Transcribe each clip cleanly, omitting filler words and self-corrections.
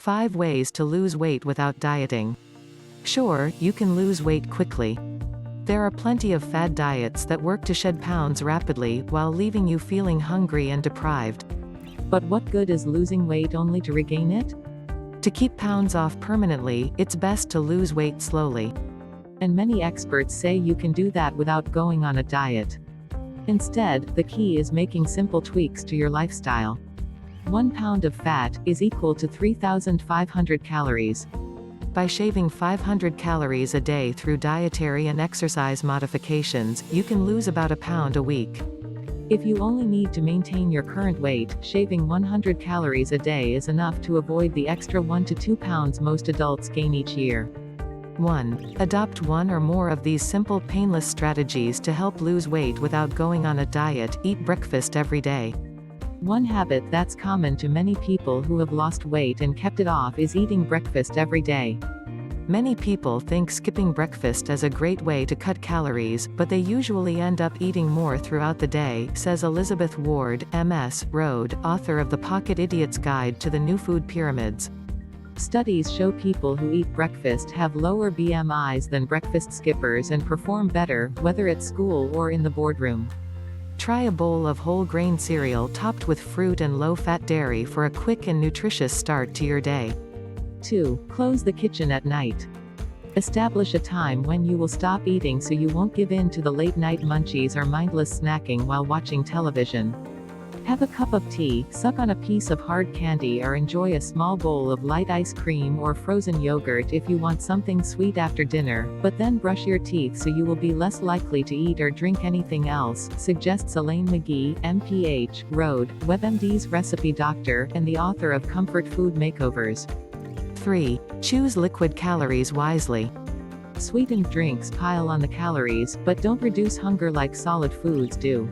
5 ways to lose weight without dieting. Sure, you can lose weight quickly. There are plenty of fad diets that work to shed pounds rapidly while leaving you feeling hungry and deprived. But what good is losing weight only to regain it? To keep pounds off permanently, it's best to lose weight slowly. And many experts say you can do that without going on a diet. Instead, the key is making simple tweaks to your lifestyle. 1 pound of fat is equal to 3,500 calories. By shaving 500 calories a day through dietary and exercise modifications, you can lose about a pound a week. If you only need to maintain your current weight, shaving 100 calories a day is enough to avoid the extra 1 to 2 pounds most adults gain each year. 1. Adopt one or more of these simple painless strategies to help lose weight without going on a diet. Eat breakfast every day. One habit that's common to many people who have lost weight and kept it off is eating breakfast every day. Many people think skipping breakfast is a great way to cut calories, but they usually end up eating more throughout the day, says Elizabeth Ward, MS, Road, author of The Pocket Idiot's Guide to the New Food Pyramids. Studies show people who eat breakfast have lower BMIs than breakfast skippers and perform better, whether at school or in the boardroom. Try a bowl of whole grain cereal topped with fruit and low-fat dairy for a quick and nutritious start to your day. 2. Close the kitchen at night. Establish a time when you will stop eating so you won't give in to the late-night munchies or mindless snacking while watching television. Have a cup of tea, suck on a piece of hard candy, or enjoy a small bowl of light ice cream or frozen yogurt if you want something sweet after dinner, but then brush your teeth so you will be less likely to eat or drink anything else, suggests Elaine McGee, MPH, Road, WebMD's recipe doctor, and the author of Comfort Food Makeovers. 3. Choose liquid calories wisely. Sweetened drinks pile on the calories, but don't reduce hunger like solid foods do.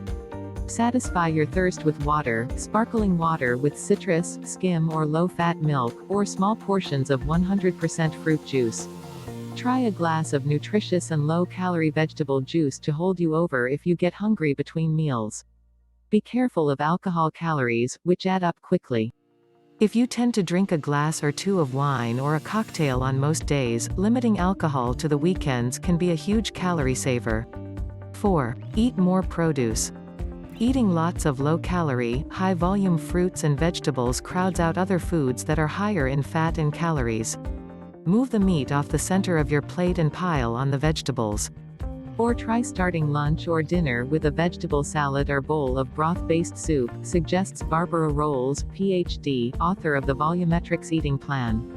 Satisfy your thirst with water, sparkling water with citrus, skim or low-fat milk, or small portions of 100% fruit juice. Try a glass of nutritious and low-calorie vegetable juice to hold you over if you get hungry between meals. Be careful of alcohol calories, which add up quickly. If you tend to drink a glass or two of wine or a cocktail on most days, limiting alcohol to the weekends can be a huge calorie saver. 4. Eat more produce. Eating lots of low-calorie, high-volume fruits and vegetables crowds out other foods that are higher in fat and calories. Move the meat off the center of your plate and pile on the vegetables. Or try starting lunch or dinner with a vegetable salad or bowl of broth-based soup, suggests Barbara Rolls, PhD, author of the Volumetrics Eating Plan.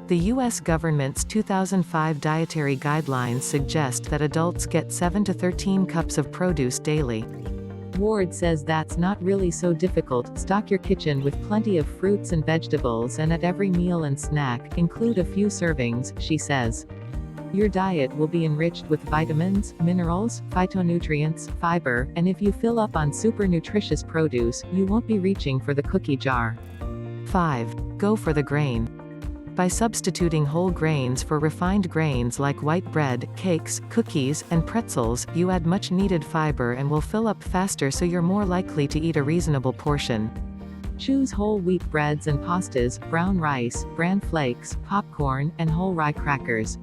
The U.S. government's 2005 dietary guidelines suggest that adults get 7 to 13 cups of produce daily. Ward says that's not really so difficult. Stock your kitchen with plenty of fruits and vegetables, and at every meal and snack, include a few servings, she says. Your diet will be enriched with vitamins, minerals, phytonutrients, fiber, and if you fill up on super nutritious produce, you won't be reaching for the cookie jar. 5. Go for the grain. By substituting whole grains for refined grains like white bread, cakes, cookies, and pretzels, you add much needed fiber and will fill up faster, so you're more likely to eat a reasonable portion. Choose whole wheat breads and pastas, brown rice, bran flakes, popcorn, and whole rye crackers.